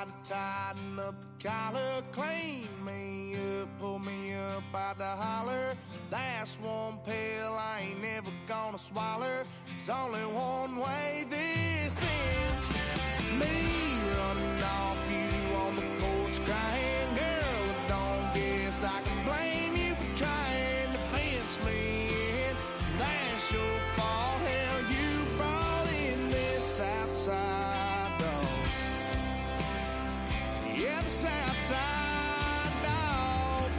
try to tighten up the collar, clean me up, pull me up out the holler. That's one pill I ain't never gonna swallow. There's only one way this ends. Me running off you on the porch crying. Girl, I don't guess I can blame you for trying to fence me in. That's your fault, hell, you brought in this outside dog. Yeah, this outside dog.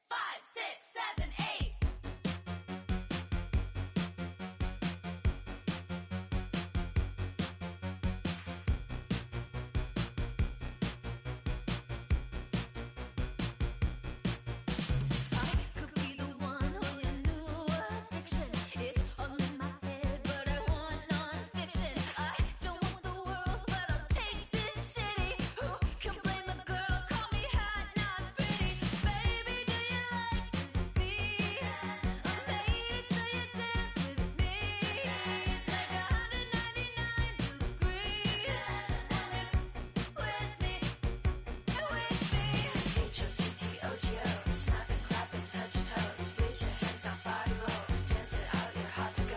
Five, six, seven, eight. I could be the one on your new addiction. It's all in my head, but I want non-fiction. I don't want the world, but I'll take this city. Who can blame a girl? Call me hot, not pretty. Baby, do you like this beat? I made it so you dance with me. It's like 199 degrees when you're with me, H-O-T-T-O-G-O, snapping, clapping, touch your toes, raise your hands, now body roll, dance it out, you're hot to go.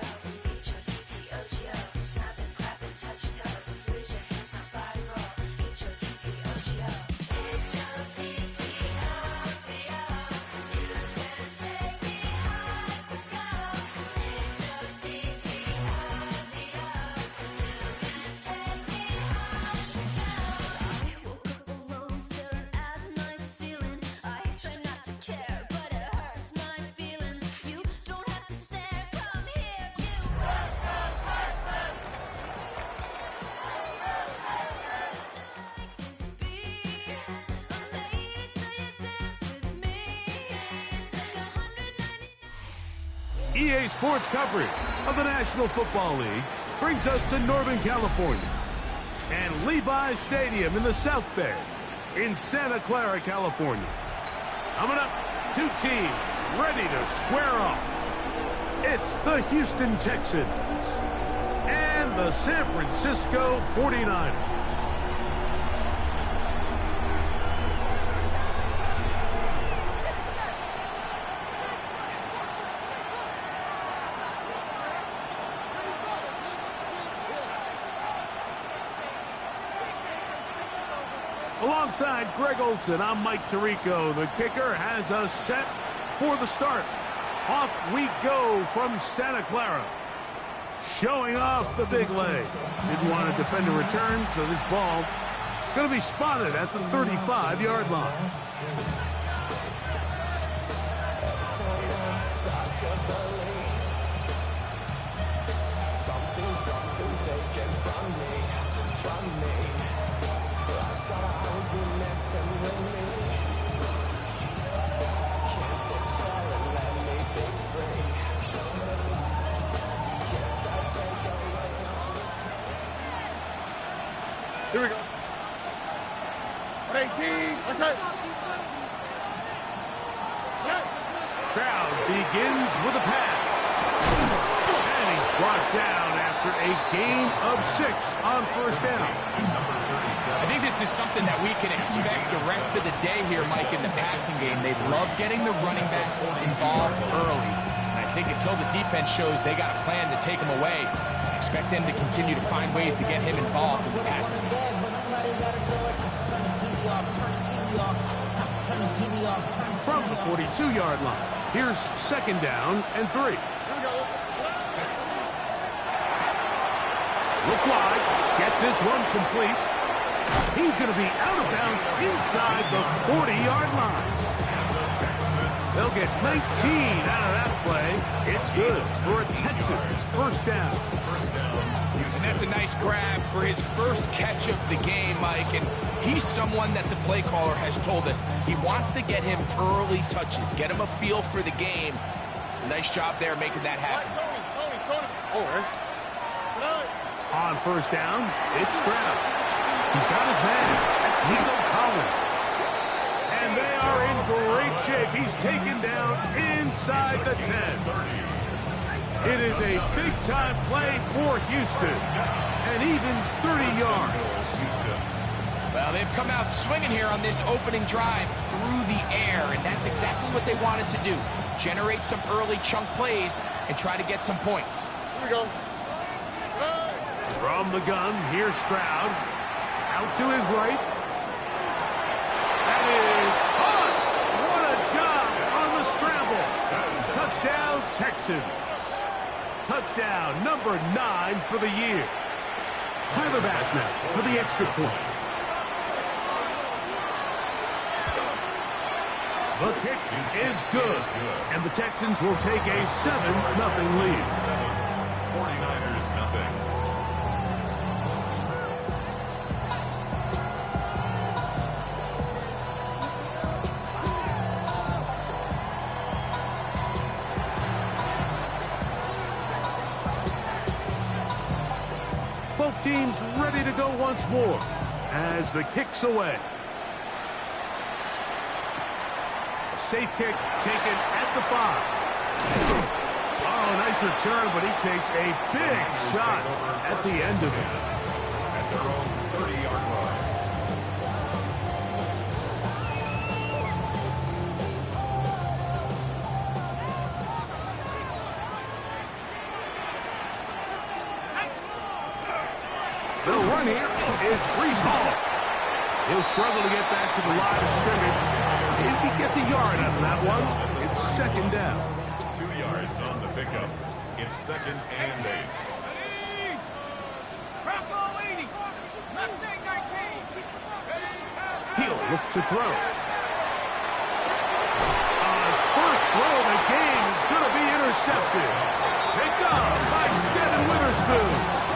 H-O-T-T-O-G-O, snapping, clapping, touch your toes, raise your hands, now body roll, H-O-T-T-O-G-O, H-O-T-T-O-G-O, you can take me high to go. H-O-T-T-O-G-O, you can take me high to go. I woke up alone, staring at my ceiling. I try not to care, but it hurts my feelings. You don't have to stare, come here, you. This beat, I made it so you dance with me. It's like 190. EA Sports coverage of the National Football League brings us to Northern California and Levi's Stadium in the South Bay in Santa Clara, California. Coming up, two teams ready to square off. It's the Houston Texans and the San Francisco 49ers. Alongside Greg Olson, I'm Mike Tirico. The kicker has us set for the start. Off we go from Santa Clara. Showing off the big leg. Didn't want to defend a return, so this ball going to be spotted at the 35-yard line. Here we go. 18. What's that? Crowd begins with a pass. And he's brought down after a gain of 6 on first down. I think this is something that we can expect the rest of the day here, Mike, in the passing game. They love getting the running back involved early. And I think until the defense shows they got a plan to take him away, I expect them to continue to find ways to get him involved in the passing game. From the 42-yard line, here's second down and 3. Look wide, get this one complete. He's going to be out of bounds inside the 40-yard line. They'll get 19 out of that play. It's good for a Texans first down. And that's a nice grab for his first catch of the game, Mike. And he's someone that the play caller has told us he wants to get him early touches, get him a feel for the game. Nice job there making that happen. On first down, it's Stroud. He's got his man. That's Nico Collins. And they are in great shape. He's taken down inside the 10. It is a big-time play for Houston. And even 30 yards. Well, they've come out swinging here on this opening drive through the air, and that's exactly what they wanted to do. Generate some early chunk plays and try to get some points. Here we go. From the gun, here's Stroud. Out to his right. That is caught. What a job on the scramble. Touchdown, Texans. Touchdown number 9 for the year. Tyler Bass now for the extra point. The kick is good. And the Texans will take a 7-0 lead. 49ers nothing. Both teams ready to go once more as the kick's away. A safe kick taken at the 5. Oh, nice return, but he takes a big shot at the end of it. At their own 30-yard line. The run here is Breece Hall. He'll struggle to get back to the line of scrimmage. If he gets a yard out of that one, it's second down. 2 yards on the pickup. It's 2nd and 8. He'll look to throw. His first throw of the game is going to be intercepted. Picked up by Devin Witherspoon.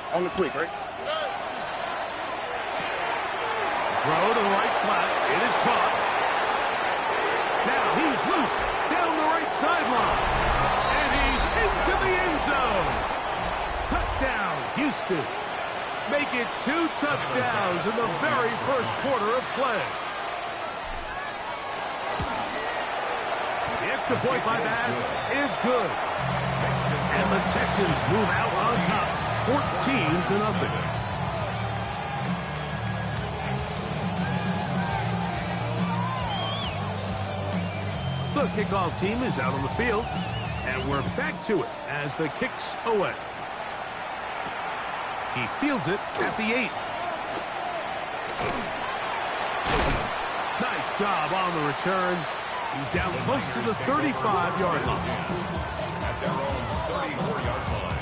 On the quick, right? Throw to the right flat. It is caught. Now he's loose down the right sideline. And he's into the end zone. Touchdown, Houston. Make it 2 touchdowns in the very first quarter of play. The extra point by Bass is good. And the Texans move out on top, 14-0. The kickoff team is out on the field, and we're back to it as the kick's away. He fields it at the 8. Nice job on the return. He's down close to the 35-yard line. At their own 34-yard line.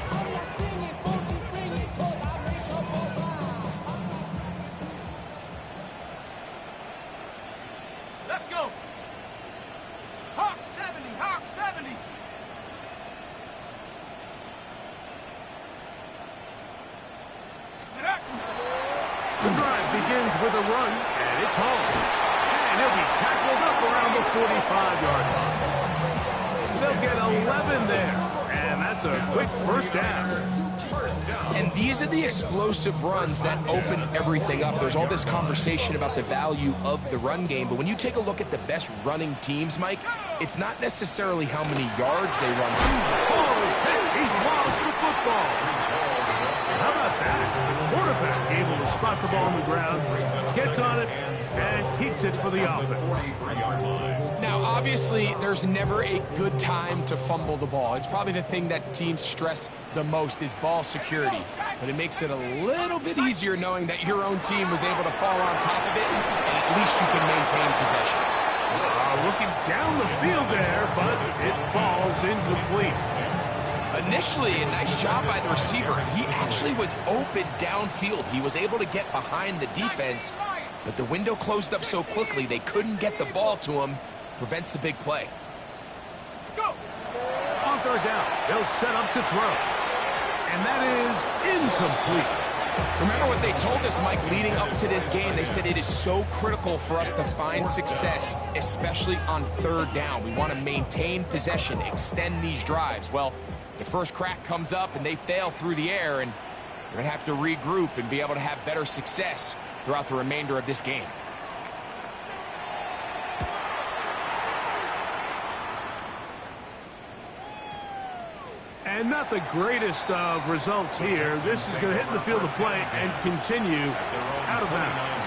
Let's go. Hawk 70, Hawk 70. The drive begins with a run, and it's home. And he'll be tackled up around the 45-yard line. They'll get 11 there, and that's a quick first down. And these are the explosive runs that open everything up. There's all this conversation about the value of the run game, but when you take a look at the best running teams, Mike, it's not necessarily how many yards they run. He's lost the football. How about that? The quarterback able to spot the ball on the ground, gets on it, and keeps it for the offense. Now, obviously, there's never a good time to fumble the ball. It's probably the thing that teams stress the most is ball security. But it makes it a little bit easier knowing that your own team was able to fall on top of it, and at least you can maintain possession. Looking down the field there, but it falls incomplete. Initially, a nice job by the receiver. He actually was open downfield. He was able to get behind the defense, but the window closed up so quickly they couldn't get the ball to him. Prevents the big play. On third down, they'll set up to throw. And that is incomplete. Remember what they told us, Mike, leading up to this game. They said it is so critical for us to find success, especially on third down. We want to maintain possession, extend these drives. Well, the first crack comes up and they fail through the air, and they're going to have to regroup and be able to have better success throughout the remainder of this game. And not the greatest of results here. This is going to hit the field of play and continue out of bounds.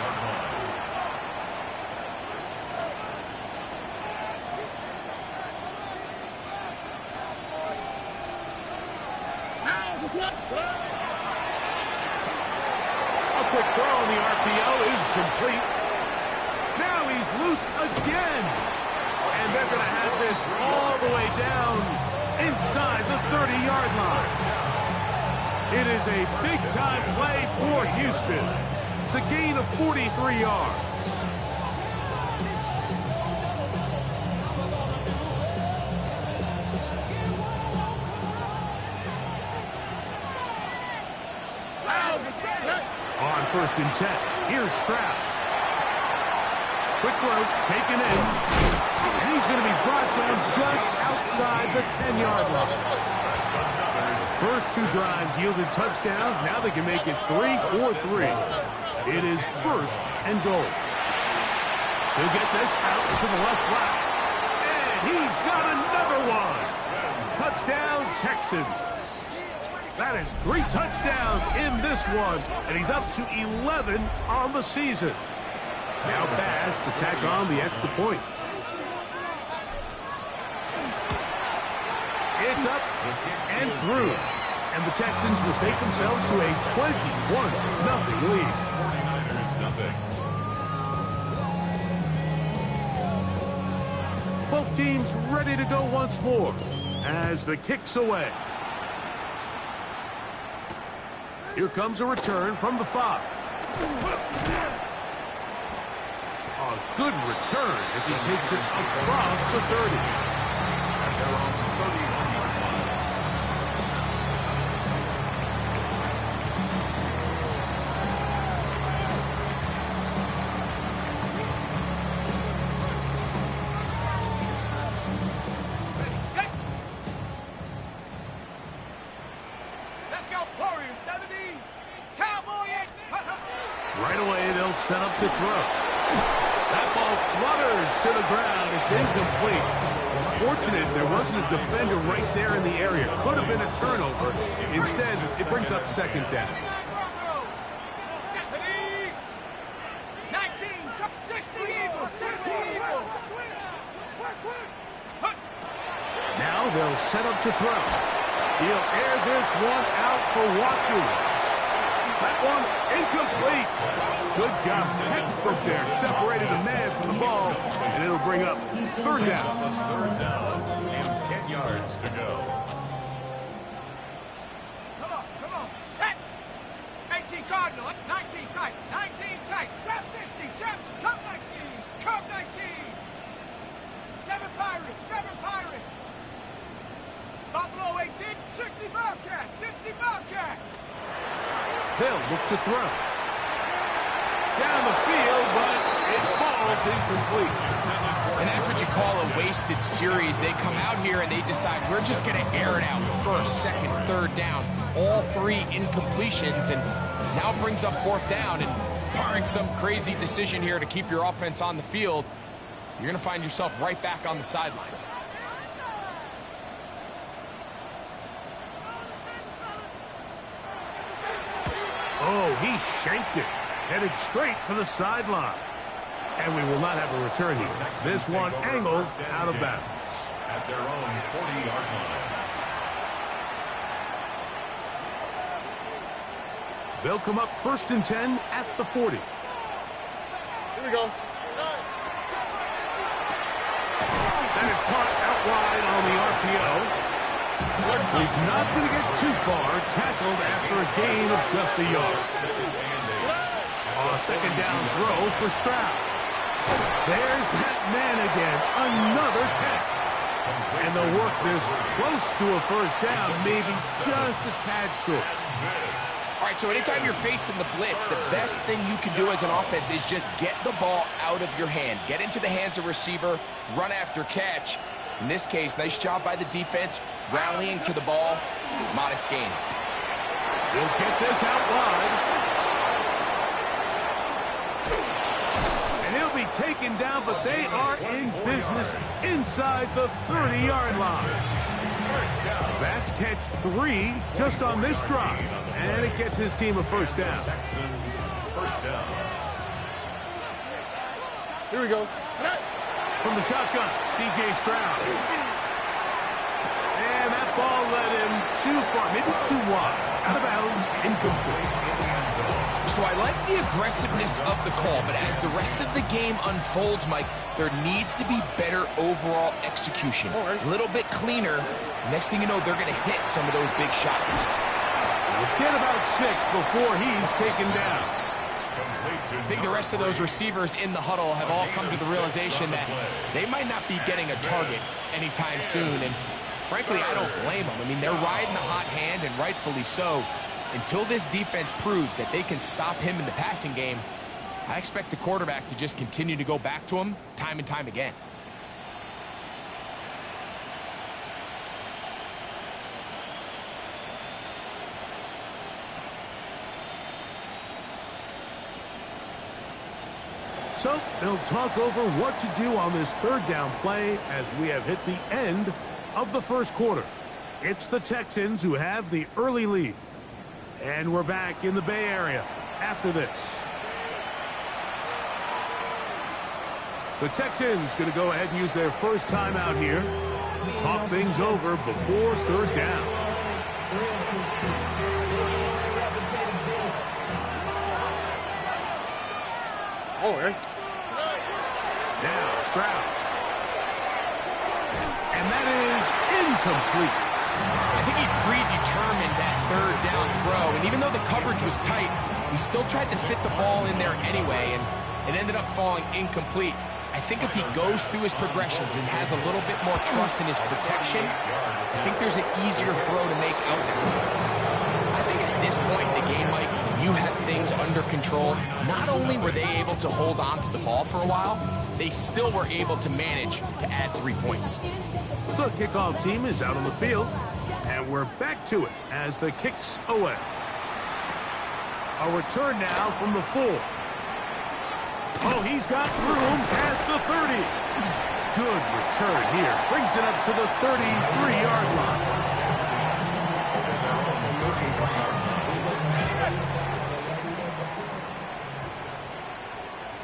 A quick throw on the RPO is complete. Now he's loose again. And they're going to have this all the way down inside the 30-yard line. It is a big-time play for Houston. It's a gain of 43 yards. On 1st and 10, here's Stroud. Quick throw, taken in. And he's going to be brought down just outside the 10-yard line. First two drives yielded touchdowns. Now they can make it 3-4-3. It is 1st and goal. He'll get this out to the left flat. And he's got another one. Touchdown, Texans. That is 3 touchdowns in this one. And he's up to 11 on the season. Now Baz to tack on the extra point. It's up and through. And the Texans will take themselves to a 21-0 lead. 49ers nothing. Both teams ready to go once more as the kick's away. Here comes a return from the 5. A good return as he takes it across the 30. At their own 31-yard line. Let's go, Warriors 70. Cowboys. Right away, they'll set up to throw. That ball flutters to the ground. It's incomplete. Fortunate there wasn't a defender right there in the area. Could have been a turnover. Instead, it brings up 2nd down. 19, 60 Eagles, 60 Eagles. Now they'll set up to throw. He'll air this one out for Watkins. That one incomplete. Good job. Textbook there. Separated the man from the ball, and it'll bring up 3rd down. 3rd down and 10 yards to go. Come on, set. 18 Cardinal, 19 tight, 19 tight. Trap 60, traps, come 19, come 19. 7 Pirates. Buffalo 18, 60 Bobcats, 60 Bobcats. They'll look to throw. Down the field, but it falls incomplete. And that's what you call a wasted series. They come out here and they decide we're just going to air it out 1st, 2nd, 3rd down. All 3 incompletions, and now it brings up 4th down. And barring some crazy decision here to keep your offense on the field, you're going to find yourself right back on the sideline. Oh, he shanked it. Headed straight for the sideline. And we will not have a return here. This one angles out of bounds. At their own 40-yard line. They'll come up 1st and 10 at the 40. Here we go. That is caught out wide on the RPO. He's not going to get too far. Tackled after a gain of just a yard. A 2nd down throw for Stroud. There's that man again. Another catch. And they'll work this close to a first down, maybe just a tad short. All right, so anytime you're facing the blitz, the best thing you can do as an offense is just get the ball out of your hand. Get into the hands of receiver, run after catch. In this case, nice job by the defense, rallying to the ball. Modest gain. He'll get this out wide. And he'll be taken down, but they are in business inside the 30-yard line. That's catch 3 just on this drive. And it gets his team a first down. Texans, first down. Here we go. From the shotgun, C.J. Stroud. And that ball led him too far, maybe too wide. Out of bounds, incomplete. So I like the aggressiveness of the call, but as the rest of the game unfolds, Mike, there needs to be better overall execution. A little bit cleaner. Next thing you know, they're going to hit some of those big shots. He'll get about 6 before he's taken down. I think the rest of those receivers in the huddle have all come to the realization that they might not be getting a target anytime soon. And frankly, I don't blame them. I mean, they're riding a hot hand, and rightfully so. Until this defense proves that they can stop him in the passing game, I expect the quarterback to just continue to go back to him time and time again. So they'll talk over what to do on this third down play as we have hit the end of the first quarter. It's the Texans who have the early lead. And we're back in the Bay Area after this. The Texans going to go ahead and use their first time out here. Talk things over before third down. All right. Now Stroud. And that is incomplete. I think he predetermined that third down throw, and even though the coverage was tight, he still tried to fit the ball in there anyway, and it ended up falling incomplete. I think if he goes through his progressions and has a little bit more trust in his protection, I think there's an easier throw to make out there. I think at this point in the game, Mike, when you have things under control, not only were they able to hold on to the ball for a while, they still were able to manage to add 3 points. The kickoff team is out on the field, and we're back to it as the kicks away. A return now from the 4. Oh, he's got room past the 30. Good return here. Brings it up to the 33-yard line.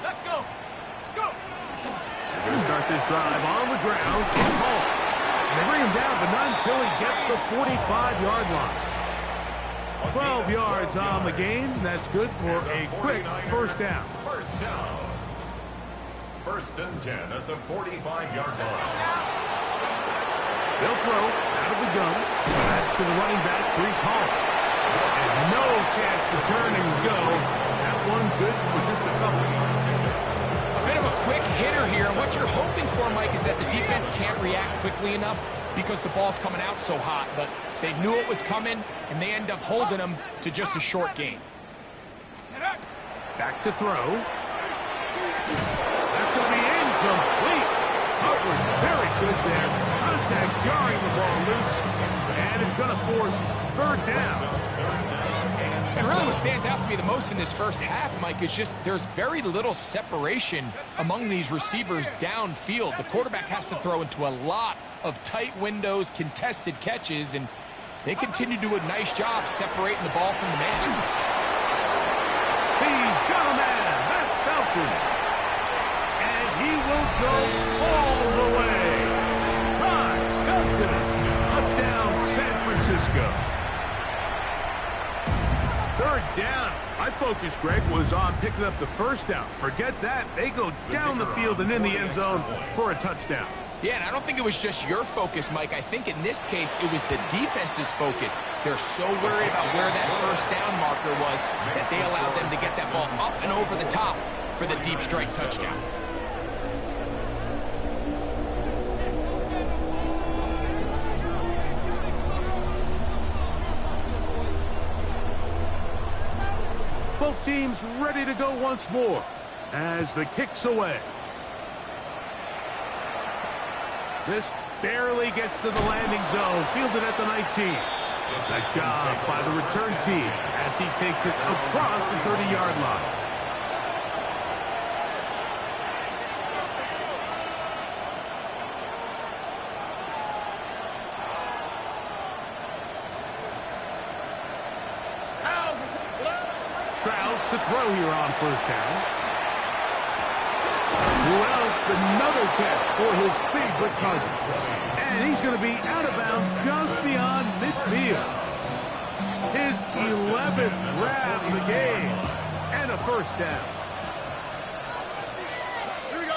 Let's go. Let's go. They're going to start this drive on the ground. It's Hall. They bring him down, but not until he gets the 45-yard line. 12 yards on the game. That's good for a quick first down. First down. First and 10 at the 45-yard line. They'll throw out of the gun. That's to the running back, Breece Hall. And no chance to turn and go. That one good for just a couple. Bit of a quick hitter here. What you're hoping for, Mike, is that the defense can't react quickly enough because the ball's coming out so hot. But they knew it was coming, and they end up holding them to just a short gain. Back to throw. That's going to be incomplete. Coverage very good there. Contact jarring the ball loose. And it's going to force third down. And really what stands out to me the most in this first half, Mike, is just there's very little separation among these receivers downfield. The quarterback has to throw into a lot of tight windows, contested catches, and they continue to do a nice job separating the ball from the man. He's got a man. That's Felton. And he will go all the way. Todd Felton. Touchdown, San Francisco. Third down. My focus, Greg, was on picking up the first down. Forget that. They go down the field and in the end zone for a touchdown. Yeah, and I don't think it was just your focus, Mike. I think in this case, it was the defense's focus. They're so worried about where that first down marker was that they allowed them to get that ball up and over the top for the deep strike touchdown. Both teams ready to go once more as the kick's away. This barely gets to the landing zone, fielded at the 19. Nice job by the return team as he takes it across the 30-yard line. Stroud to throw here on first down. Well, another catch for his favorite target. And he's going to be out of bounds just beyond midfield. His 11th grab of the game. And a first down. Here we go.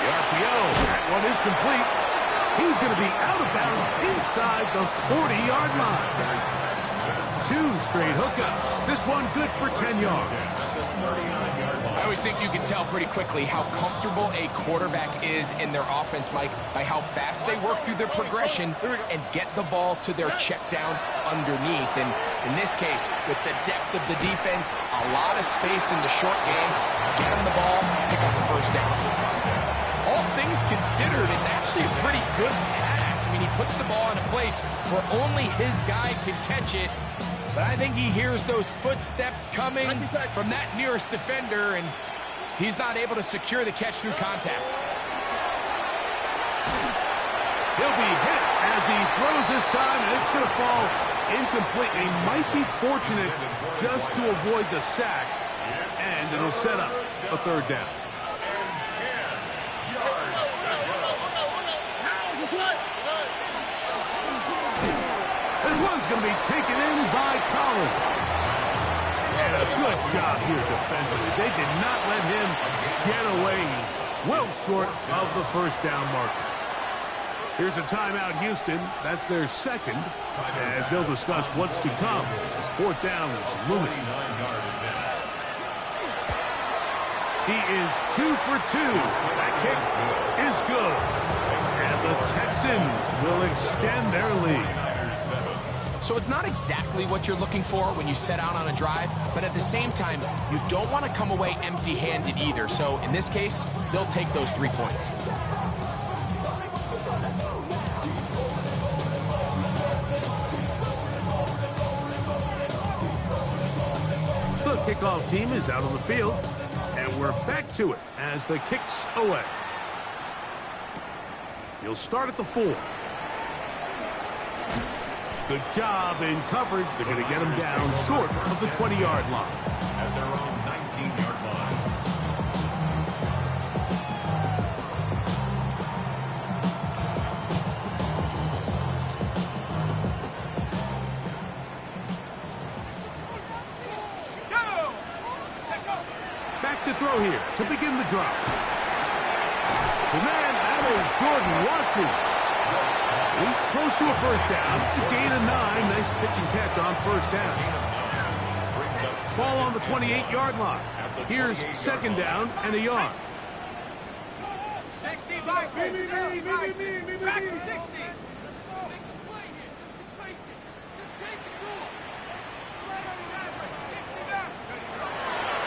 The RPO. That one is complete. He's going to be out of bounds inside the 40-yard line. 2 straight hookups. This one good for 10 yards. I always think you can tell pretty quickly how comfortable a quarterback is in their offense, Mike, by how fast they work through their progression and get the ball to their check down underneath. And in this case, with the depth of the defense, a lot of space in the short game, get him the ball, pick up the first down. All things considered, it's actually a pretty good pass. I mean, he puts the ball in a place where only his guy can catch it. But I think he hears those footsteps coming from that nearest defender, and he's not able to secure the catch through contact. He'll be hit as he throws this time, and it's going to fall incomplete. He might be fortunate just to avoid the sack, and it'll set up a third down. This one's going to be taken in by Collins. And a good job here defensively. They did not let him get away. He's well short of the first down marker. Here's a timeout, Houston. That's their second, as they'll discuss what's to come. This fourth down is looming. He is 2 for 2. That kick is good. And the Texans will extend their lead. So it's not exactly what you're looking for when you set out on a drive, but at the same time, you don't want to come away empty-handed either. So in this case, they'll take those 3 points. The kickoff team is out on the field, and we're back to it as the kick's away. He'll start at the 4. Good job in coverage. They're going to get him down short of the 20-yard line. At their own 19-yard line. Back to throw here to begin the drive. The man, that is Jordan Watkins. He's close to a first down. It's a gain of 9. Nice pitch and catch on first down. Ball on the 28-yard line. Here's second down and a yard. 60 by 60. 60 by 60. Track 60.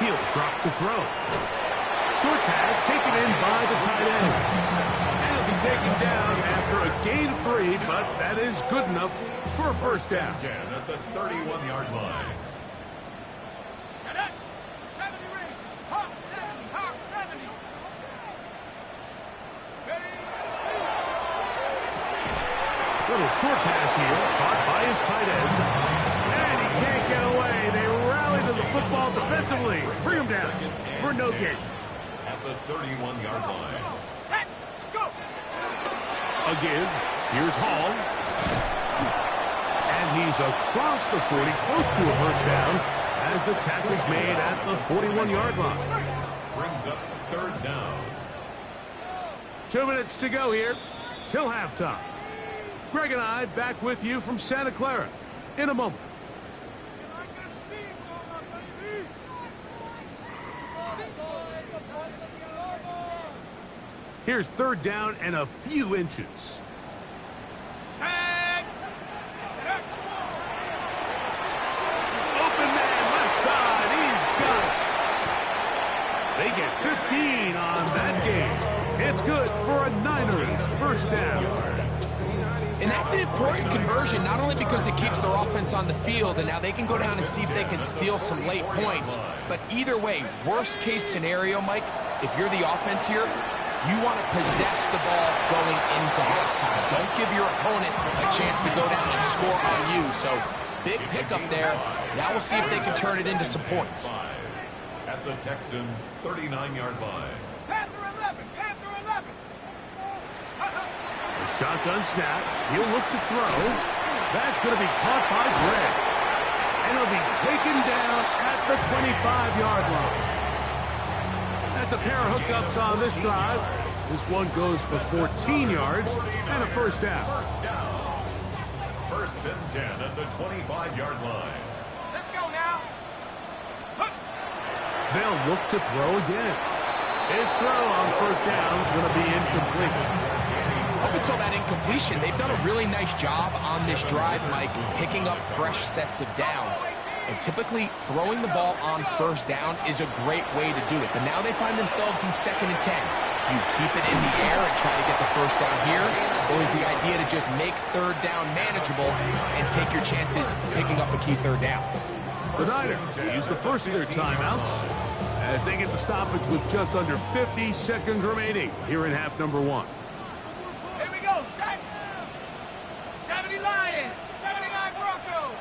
He'll drop to throw. Short pass taken in by the tight end. And he'll be taken down after a gain of 3, but that is good enough for a first down. 10 at the 31-yard line. Set up. 70 rings. Hawk 70. Hawk 70. Little short pass here, caught by his tight end. And he can't get away. They rally to the football defensively. Bring him down for no gain. At the 31-yard line. Set. Go. A give. Here's Hall. And he's across the 40, close to a first down, as the tackle's made at the 41-yard line. Brings up third down. 2 minutes to go here till halftime. Greg and I back with you from Santa Clara in a moment. Here's third down and a few inches. It's good for a Niners first down. And that's an important conversion, not only because it keeps their offense on the field, and now they can go down and see if they can steal some late points. But either way, worst case scenario, Mike, if you're the offense here, you want to possess the ball going into halftime. Don't give your opponent a chance to go down and score on you. So big pickup there. Now we'll see if they can turn it into some points. At the Texans' 39-yard line. Panther 11, Panther 11. A shotgun snap. He'll look to throw. That's going to be caught by Gregg. And he'll be taken down at the 25-yard line. That's a pair of hookups on this drive. This one goes for 14 yards and a first down. First and 10 at the 25-yard line. Let's go now. They'll look to throw again. His throw on first down is going to be incomplete. Up until that incompletion, they've done a really nice job on this drive, Mike, picking up fresh sets of downs. And typically, throwing the ball on first down is a great way to do it. But now they find themselves in 2nd and 10. Do you keep it in the air and try to get the first down here? Or is the idea to just make third down manageable and take your chances picking up a key third down? The Niners use the first of their timeouts as they get the stoppage with just under 50 seconds remaining here in half number 1. Here we go, set. 70 Lions, 79 Broncos.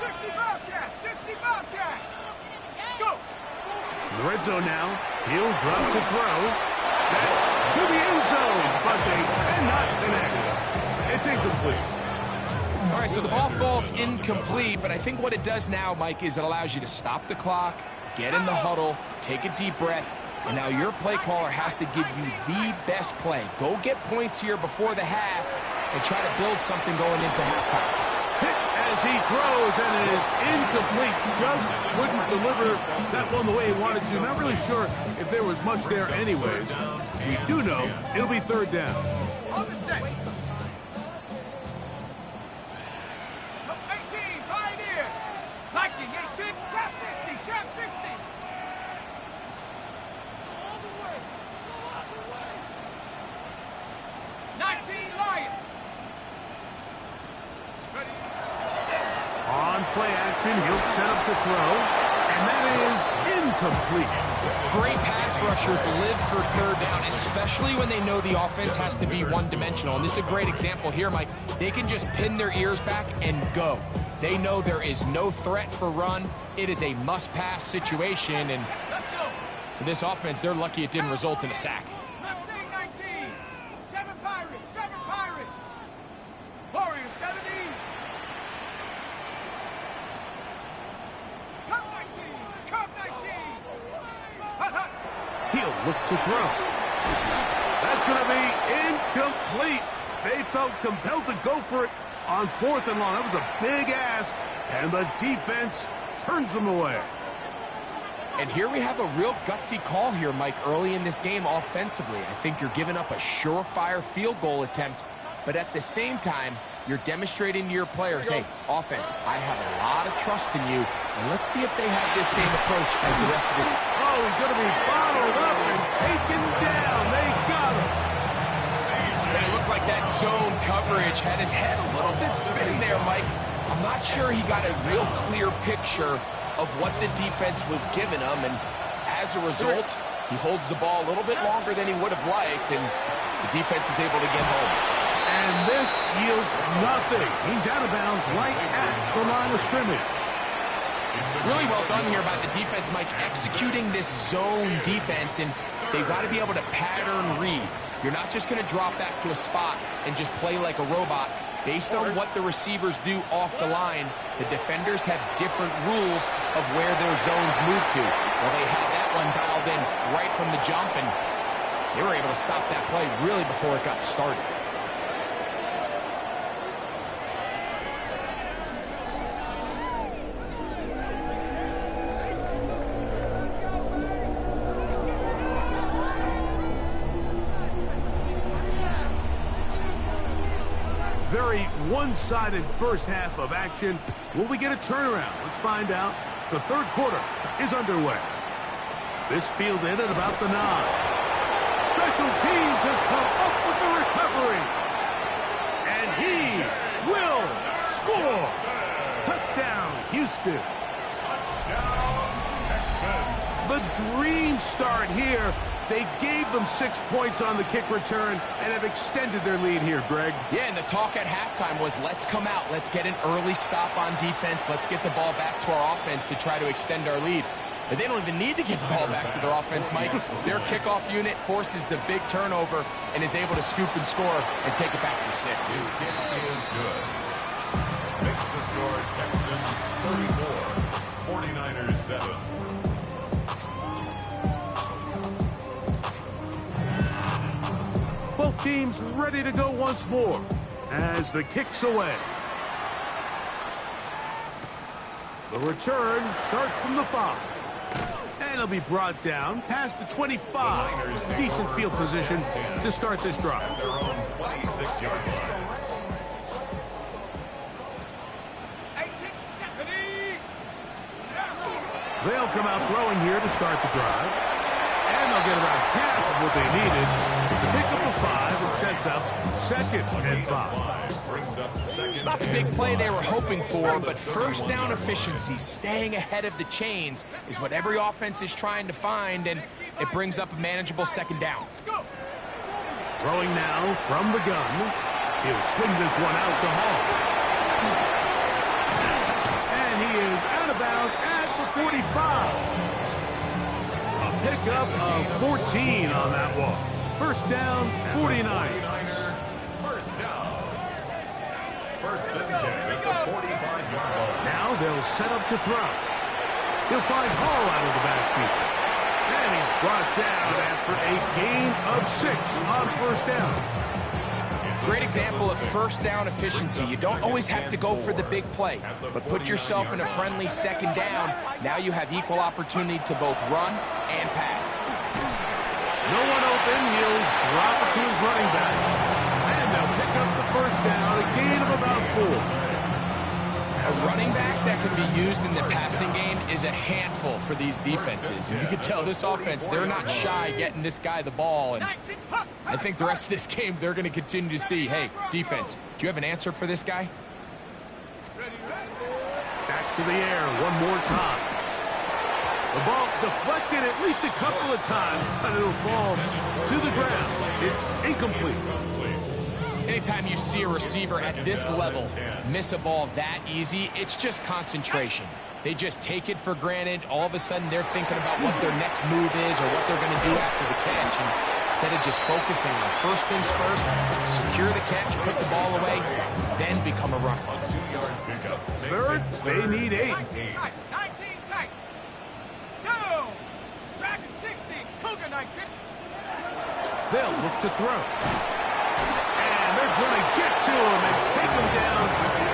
60 Bobcats, 60 Bobcats. Let's go. The red zone now. He'll drop to throw. That's to the end zone, but they cannot connect. It's incomplete. All right, so the ball falls incomplete, but I think what it does now, Mike, is it allows you to stop the clock, get in the huddle, take a deep breath, and now your play caller has to give you the best play. Go get points here before the half and try to build something going into halftime. Hit as he throws, and it is incomplete. Just wouldn't deliver that one the way he wanted to. Not really sure if there was much there anyways. We do know it'll be third down. On the set. 18, Pioneer. Viking, 18, trap 60, trap 60. All the way. 19, Lion. Ready. On play action, he'll set up to throw, and that is incomplete. Great pass rushers live for third down, especially when they know the offense has to be one-dimensional. And this is a great example here, Mike. They can just pin their ears back and go. They know there is no threat for run. It is a must-pass situation, and Let's go. for this offense, they're lucky it didn't result in a sack. Mustang 19. 7 Pirates, 7 Pirates. Warriors 70. Cup 19, Cup 19. Hut, hut. He'll look to throw. That's going to be incomplete. They felt compelled to go for it on 4th and long. That was a big ask, and the defense turns them away. And here we have a real gutsy call here, Mike, early in this game offensively. I think you're giving up a surefire field goal attempt, but at the same time, you're demonstrating to your players, hey, offense, I have a lot of trust in you, and let's see if they have this same approach as the rest of the team. Oh, he's going to be bottled up and taken down. They got him. And it looked like that zone coverage had his head a little bit spinning there, Mike. I'm not sure he got a real clear picture of what the defense was giving him, and as a result, he holds the ball a little bit longer than he would have liked, and the defense is able to get home. And this yields nothing. He's out of bounds right at the line of scrimmage. Really well done here by the defense, Mike, executing this zone defense, and they've got to be able to pattern read. You're not just going to drop back to a spot and just play like a robot. Based on what the receivers do off the line, the defenders have different rules of where their zones move to. Well, they had that one dialed in right from the jump, and they were able to stop that play really before it got started. Very one-sided first half of action. Will we get a turnaround? Let's find out. The third quarter is underway. This fielded at about the 9. Special teams has come up with the recovery. And he will score. Touchdown, Houston. Touchdown, Texans. The dream start here. They gave them 6 points on the kick return and have extended their lead here, Greg. Yeah, and the talk at halftime was, let's come out. Let's get an early stop on defense. Let's get the ball back to our offense to try to extend our lead. But they don't even need to get the ball back to their offense, Mike. Their kickoff unit forces the big turnover and is able to scoop and score and take it back for 6. His kick is good. Makes the score Texans 34, 49ers 7. Both teams ready to go once more as the kick's away. The return starts from the 5. And it'll be brought down past the 25. Decent field position to start this drive. At their own 26-yard line. 18, They'll come out throwing here to start the drive. And they'll get about half of what they needed. It's a pickup of 5 and sets up 2nd and 5. Brings up second. It's not the big play they were hoping for, but first down efficiency, staying ahead of the chains, is what every offense is trying to find, and it brings up a manageable 2nd down. Throwing now from the gun. He'll swing this one out to Hall. And he is out of bounds at the 45. A pickup of 14 on that one. First down, 49. First down. First and 10 at the 45-yard line. Now they'll set up to throw. He'll find Hall out of the backfield. And he's brought down after a gain of 6 on first down. Great example of first down efficiency. You don't always have to go for the big play, but put yourself in a friendly 2nd down. Now you have equal opportunity to both run and pass. No one open. He'll drop it to his running back. And they'll pick up the first down, a gain of about 4. A running back that can be used in the passing game is a handful for these defenses. And you can tell this offense, they're not shy getting this guy the ball. And I think the rest of this game, they're going to continue to see, hey, defense, do you have an answer for this guy? Back to the air one more time. The ball deflected at least a couple of times, but it'll fall to the ground. It's incomplete. Anytime you see a receiver at this level miss a ball that easy, it's just concentration. They just take it for granted. All of a sudden, they're thinking about what their next move is or what they're going to do after the catch. And instead of just focusing on first things first, secure the catch, put the ball away, then become a runner. Third, they need 8. 19 tight. Go! Dragon 60, Cougar 19. They'll look to throw. And they're going to get to him and take him down,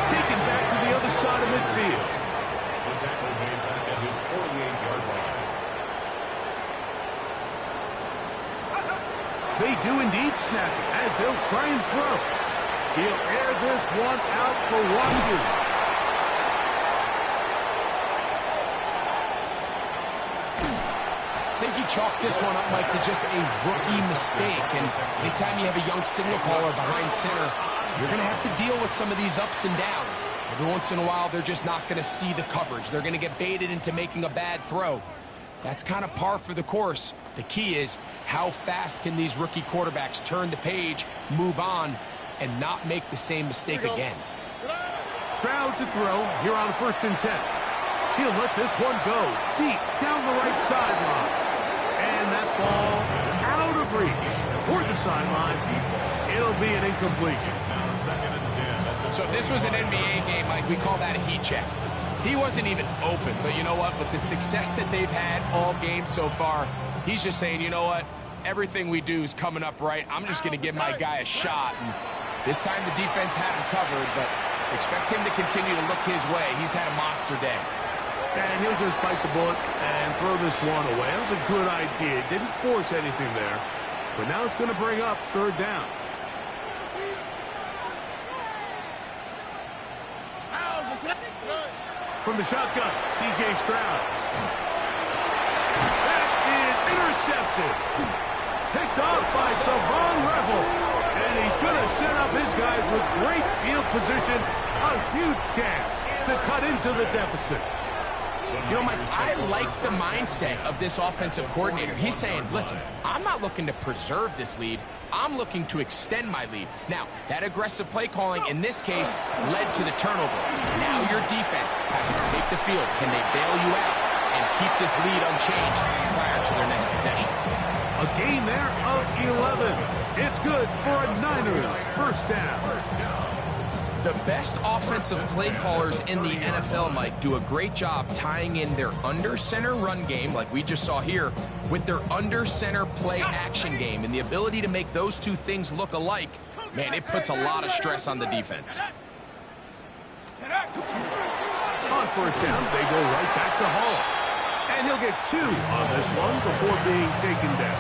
taken back to the other side of midfield. The tackle made back at his 48-yard line. They do indeed snap it as they'll try and throw. He'll air this one out for one. I think he chalked this one up, Mike, to just a rookie mistake. And anytime you have a young signal caller behind center, you're going to have to deal with some of these ups and downs. Every once in a while, they're just not going to see the coverage. They're going to get baited into making a bad throw. That's kind of par for the course. The key is how fast can these rookie quarterbacks turn the page, move on, and not make the same mistake again. Stroud to throw here on 1st and 10. He'll let this one go deep down the right sideline. And that's ball out of reach toward the sideline. It'll be an incompletion. Now 2nd and 10. So if this was an NBA game, Mike, we call that a heat check. He wasn't even open, but you know what? With the success that they've had all game so far, he's just saying, you know what? Everything we do is coming up right. I'm just going to give my guy a shot. And this time the defense had him covered, but expect him to continue to look his way. He's had a monster day. And he'll just bite the bullet and throw this one away. That was a good idea. Didn't force anything there. But now it's going to bring up 3rd down. From the shotgun, C.J. Stroud. That Intercepted. Picked off by Savon Revel. And he's going to set up his guys with great field position. A huge chance to cut into the deficit. You know, Mike, I like the mindset of this offensive coordinator. He's saying, listen, I'm not looking to preserve this lead. I'm looking to extend my lead. Now, that aggressive play calling in this case led to the turnover. Now your defense has to take the field. Can they bail you out and keep this lead unchanged prior to their next possession? A gain there of 11. It's good for a Niners first down. The best offensive play callers in the NFL, Mike, do a great job tying in their under-center run game, like we just saw here, with their under-center play action game. And the ability to make those two things look alike, man, it puts a lot of stress on the defense. On first down, they go right back to Hall. And he'll get 2 on this one before being taken down.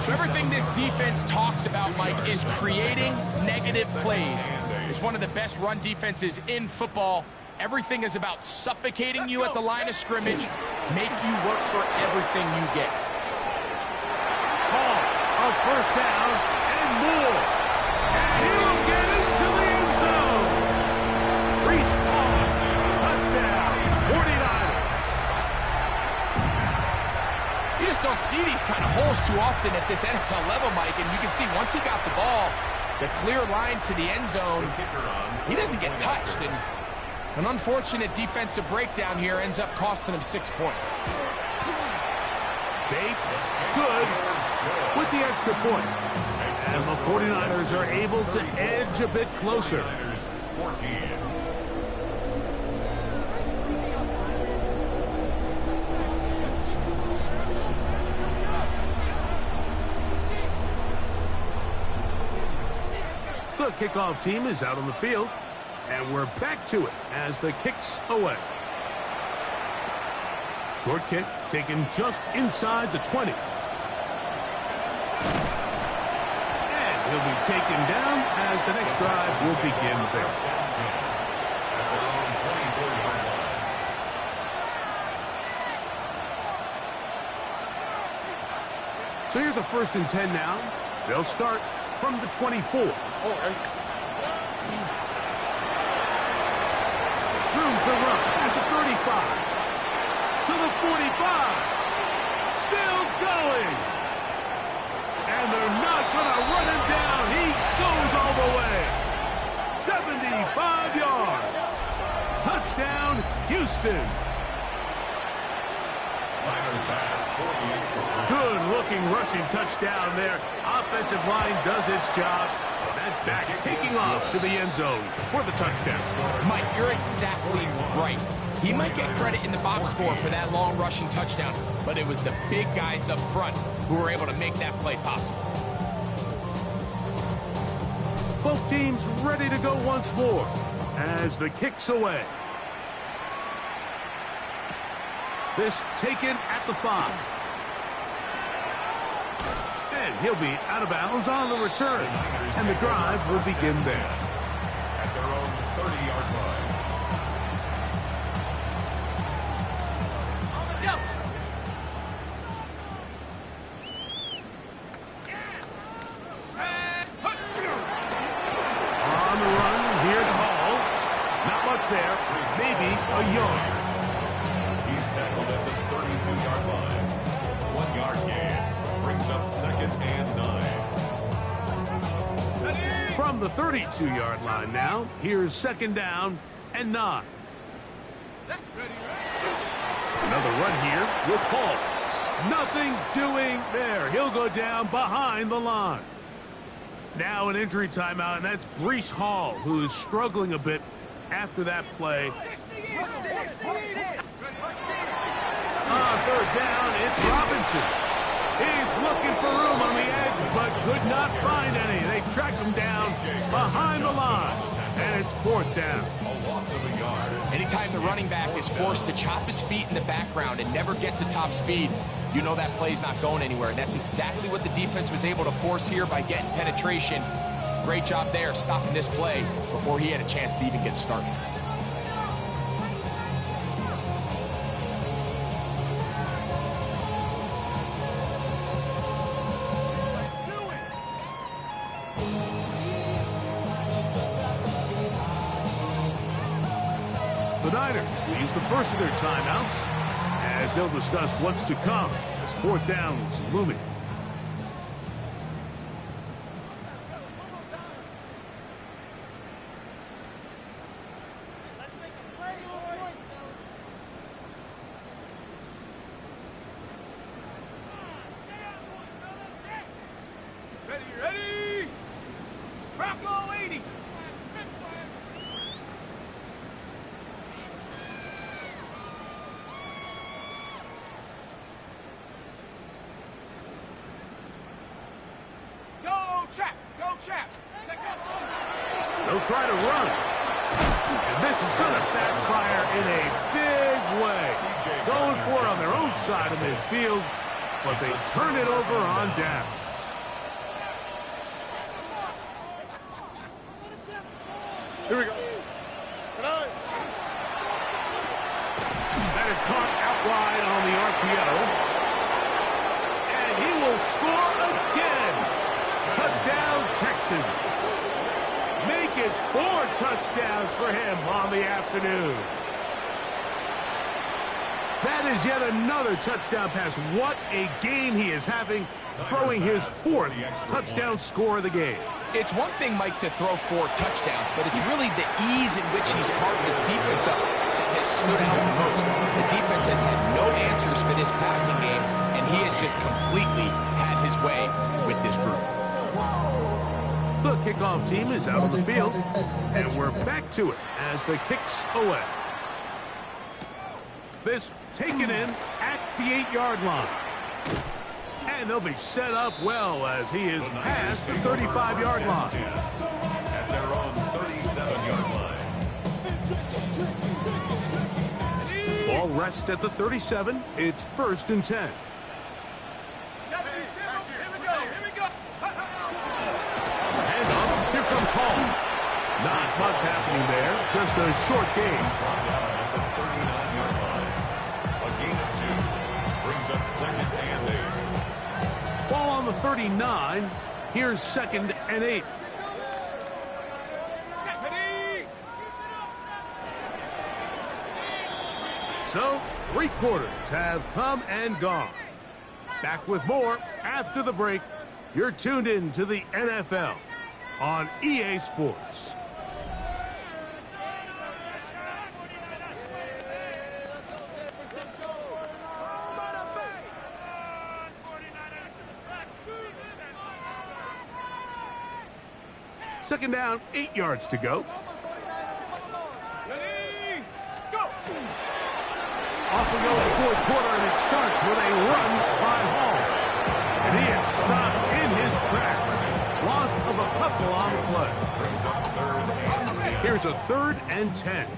So everything this defense talks about, Mike, is creating negative plays. It's one of the best run defenses in football. Everything is about suffocating you at the line of scrimmage, make you work for everything you get. Hall, a first down and more. And he'll get into the end zone. Breece Hall, touchdown, 49ers. You just don't see these kind of holes too often at this NFL level, Mike, and you can see once he got the ball, the clear line to the end zone, he doesn't get touched, and an unfortunate defensive breakdown here ends up costing him 6 points. Bates, good, with the extra point. And the 49ers are able to edge a bit closer. 14. The kickoff team is out on the field, and we're back to it as the kick's away. Short kick taken just inside the 20. And he'll be taken down as the next drive will begin there. So here's a 1st and 10 now. They'll start from the 24. Room to run at the 35. To the 45. Still going. And they're not going to run him down. He goes all the way. 75 yards. Touchdown, Houston. Good-looking rushing touchdown there. Offensive line does its job. That back taking off to the end zone for the touchdown. Mike, you're exactly right. He might get credit in the box score for that long rushing touchdown, but it was the big guys up front who were able to make that play possible. Both teams ready to go once more as the kick's away. This taken at the 5. And he'll be out of bounds on the return. And the drive will begin there. At their own 30-yard line. On the run, here's Hall. Not much there. Maybe a yard. He's tackled at the 32-yard line. 1-yard gain. Brings up 2nd and 9. From the 32-yard line now, here's 2nd down and 9. Another run here with Hall. Nothing doing there. He'll go down behind the line. Now an injury timeout, and that's Breece Hall, who is struggling a bit after that play. Third down, it's Robinson. He's looking for room on the edge, but could not find any. They track him down behind the line, and it's 4th down. A loss of a yard. Anytime the running back is forced to chop his feet in the background and never get to top speed, you know that play's not going anywhere. And that's exactly what the defense was able to force here by getting penetration. Great job there, stopping this play before he had a chance to even get started. The Niners will use the first of their timeouts as they'll discuss what's to come as fourth down is looming. Ready? Bronco 80. Go, Chap. They'll try to run. And this is going to backfire in a big way. Going for it on their own side of midfield, but they turn it over on downs. Here we go. That is caught out wide on the RPO. And he will score again. Touchdown, Texans. Make it 4 touchdowns for him on the afternoon. That is yet another touchdown pass. What a game he is having, throwing his 4th touchdown score of the game. It's one thing, Mike, to throw 4 touchdowns, but it's really the ease in which he's carved his defense up that has stood out the most. The defense has had no answers for this passing game, and he has just completely had his way with this group. The kickoff team is out on the field, and we're back to it as the kick's away. This taken in at the 8-yard line. And they'll be set up well as he is past the 35-yard line. At their own 37-yard line. Ball rests at the 37. It's 1st and 10. Handoff. Here comes Hall. Not much happening there. Just a short game. At the 39-yard line. A gain of 2 brings up 2nd and 8. Ball on the 39. Here's 2nd and 8. So, 3 quarters have come and gone. Back with more after the break. You're tuned in to the NFL on EA Sports. Second down, 8 yards to go. Ready? Go! Off we go in the 4th quarter, and it starts with a run by Hall. And he is stopped in his tracks. Loss of a couple on the play. Brings up 3rd and 10. Here's a 3rd and 10.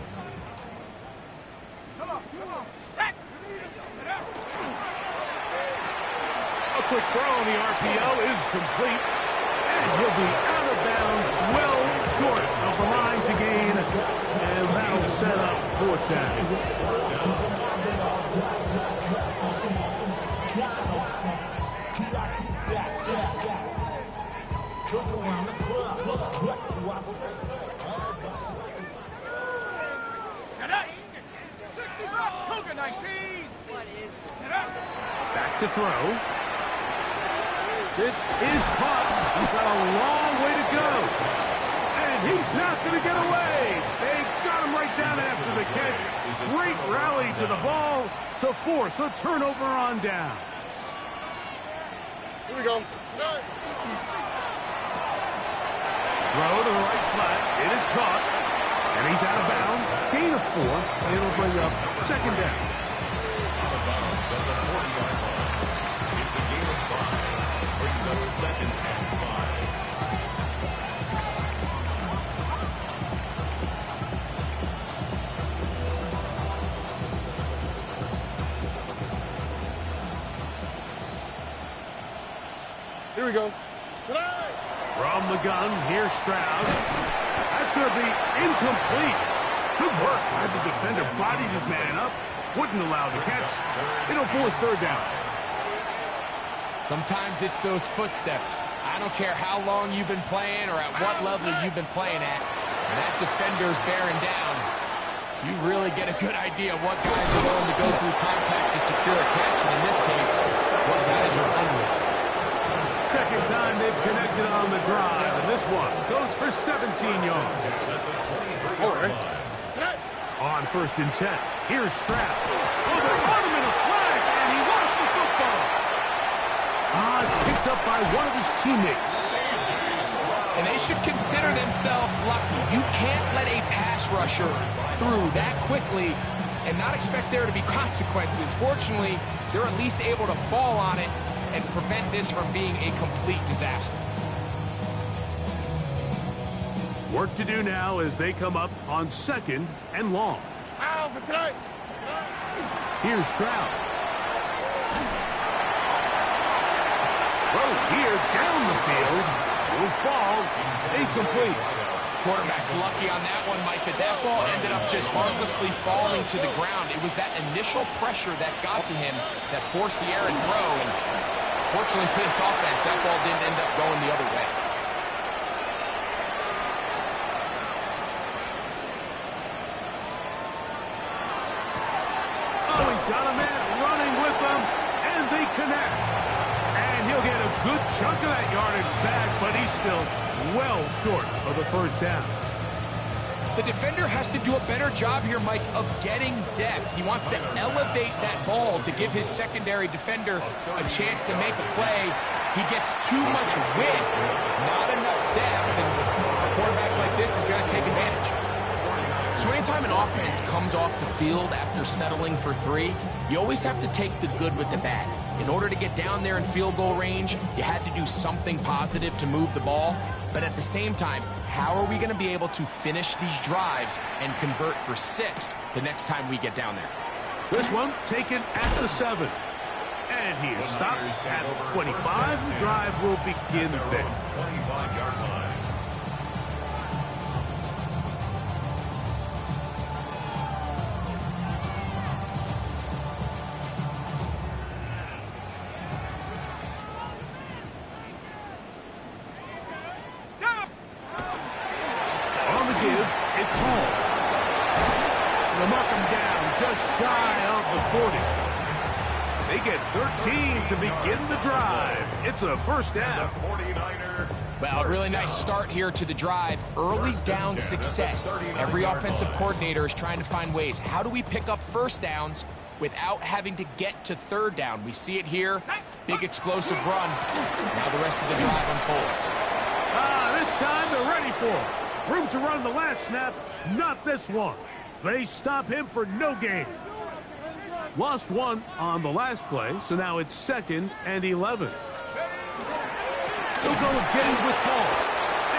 Come on. Set! A quick throw on the RPO is complete. And he'll be out of bounds, well short of the line to gain. And that'll set up 4th down. Cougar 19! Back to throw. This is caught. He's got a long way to go. And he's not going to get away. They got him right down after the catch. Great rally to the ball to force a turnover on down. Here we go. Throw to the right flat. It is caught. And he's out of bounds. Gain of 4. And it'll bring up 2nd down. Out of bounds at the 40-yard line. It's a gain of 5. Brings up 2nd and 5. Here we go. From the gun, here's Stroud. That's going to be incomplete. Good work by the defender. Bodied his man up. Wouldn't allow the catch. It'll force 3rd down. Sometimes it's those footsteps. I don't care how long you've been playing or at what level you've been playing at. That defender's bearing down. You really get a good idea of what guys are willing to go through contact to secure a catch, and in this case, what guys are under it. Second time they've connected on the drive, and this one goes for 17 yards. On 1st and 10, here's Stroud. Oh, they're on him in a flash, and he lost the football. It's picked up by one of his teammates. And they should consider themselves lucky. You can't let a pass rusher through that quickly and not expect there to be consequences. Fortunately, they're at least able to fall on it and prevent this from being a complete disaster. Work to do now as they come up on 2nd and long. Here's Stroud. Throw here down the field. Will fall. Incomplete. Quarterback's lucky on that one, Mike, but that ball ended up just harmlessly falling to the ground. It was that initial pressure that got to him that forced the errant throw, and fortunately for this offense, that ball didn't end up going the other way. Oh, he's got a man running with them, and they connect. And he'll get a good chunk of that yardage back, but he's still well short of the first down. The defender has to do a better job here, Mike, of getting depth. He wants to elevate that ball to give his secondary defender a chance to make a play. He gets too much width, not enough depth, and a quarterback like this is going to take advantage. So anytime an offense comes off the field after settling for 3, you always have to take the good with the bad. In order to get down there in field goal range, you had to do something positive to move the ball. But at the same time, how are we going to be able to finish these drives and convert for 6 the next time we get down there? This one taken at the 7. And he is stopped at 25. The drive will begin there. 25-yard line. On the give, it's Hall. They'll knock him down just shy of the 40. They get 13 to begin the drive. It's a first down. Well, a really nice start here to the drive. Early down success. Every offensive coordinator is trying to find ways. How do we pick up first downs without having to get to 3rd down? We see it here. Big explosive run. Now the rest of the drive unfolds. This time they're ready for it. Room to run the last snap, not this one. They stop him for no gain. Lost 1 on the last play, so now it's 2nd and 11. They'll go again with Hall.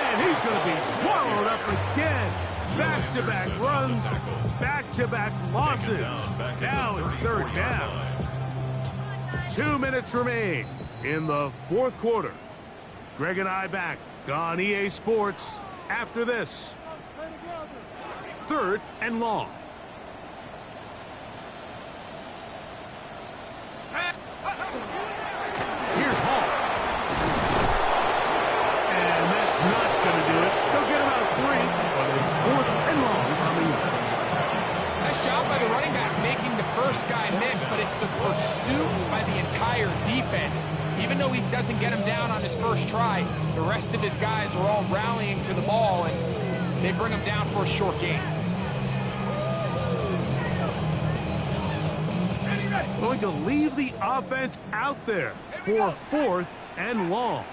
And he's going to be swallowed up again. Back-to-back runs, back-to-back losses. Now it's 3rd down. 2 minutes remain in the 4th quarter. Greg and I back on EA Sports after this. 3rd and long. Here's Hall. And that's not going to do it. They'll get about 3, but it's 4th and long coming up. Nice job by the running back making the first guy miss, but it's the pursuit by the entire defense. Even though he doesn't get him down on his first try, the rest of his guys are all rallying to the ball, and they bring him down for a short gain. Going to leave the offense out there for 4th and long.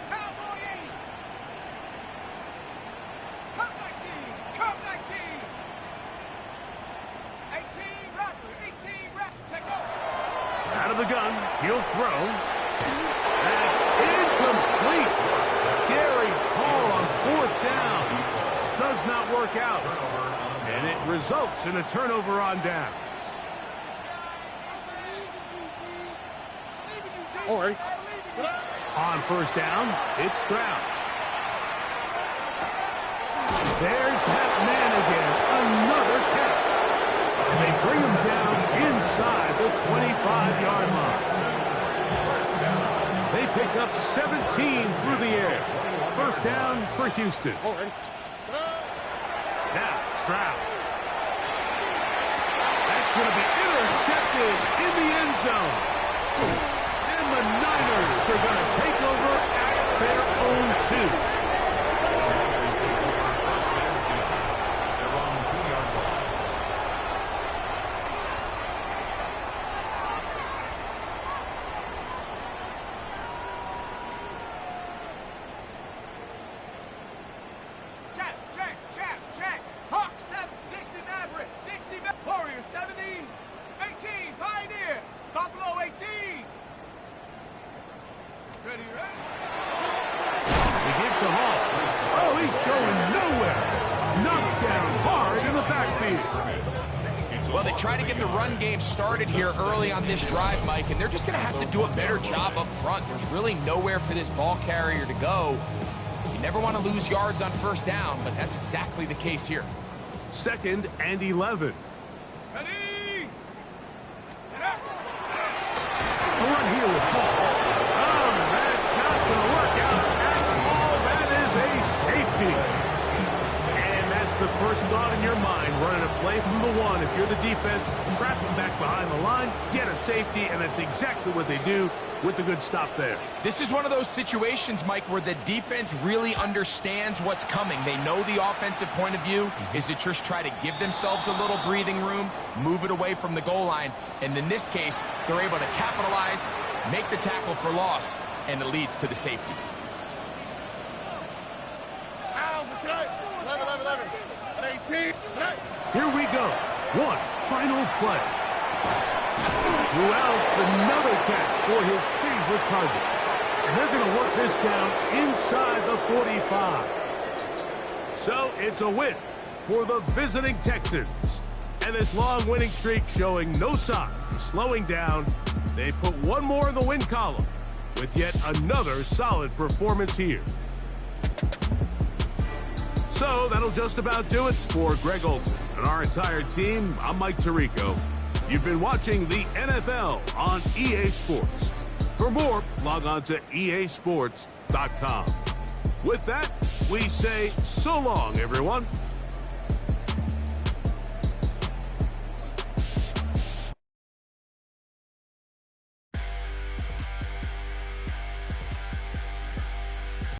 Come 19! Come 19! 18 rapper! 18 rapper! Take over! Out of the gun, he'll throw. That's incomplete. Gary Hall on 4th down. Does not work out. And it results in a turnover on down. All right. On 1st down, it's Stroud. There's Pat Man again. Another catch. And they bring him down inside the 25-yard line. They pick up 17 through the air. 1st down for Houston. All right. Now, Stroud. It's going to be intercepted in the end zone. And the Niners are going to take over at their own 2. Niners take over first and 10. Their own 2-yard line. Check. Hawk 7, 60 Maverick, 60 Warrior 70, 18 Pioneer, Buffalo 18. Ready? They give to Hall. Oh, he's going nowhere. Knocked down hard in the backfield. Well, they try to get the run game started here early on this drive, Mike, and they're just going to have to do a better job up front. There's really nowhere for this ball carrier to go. You never want to lose yards on first down, but that's exactly the case here. 2nd and 11. Ready? Get up. A run here with Hall. Oh, that's not going to work out at all. That is a safety. And that's the first thought in your mind, running a play from the 1. If you're the defense, trap them back behind the line, get a safety, and that's exactly what they do with the good stop there. This is one of those situations, Mike, where the defense really understands what's coming. They know the offensive point of view is to just try to give themselves a little breathing room, move it away from the goal line, and in this case, they're able to capitalize, make the tackle for loss, and it leads to the safety. 18. Here we go. One final play. Throughout another catch for his favorite target. And they're going to work this down inside the 45. So it's a win for the visiting Texans. And this long winning streak showing no signs of slowing down. They put one more in the win column with yet another solid performance here. So that'll just about do it for Greg Olsen and our entire team. I'm Mike Tirico. You've been watching the NFL on EA Sports. For more, log on to easports.com. With that, we say so long, everyone.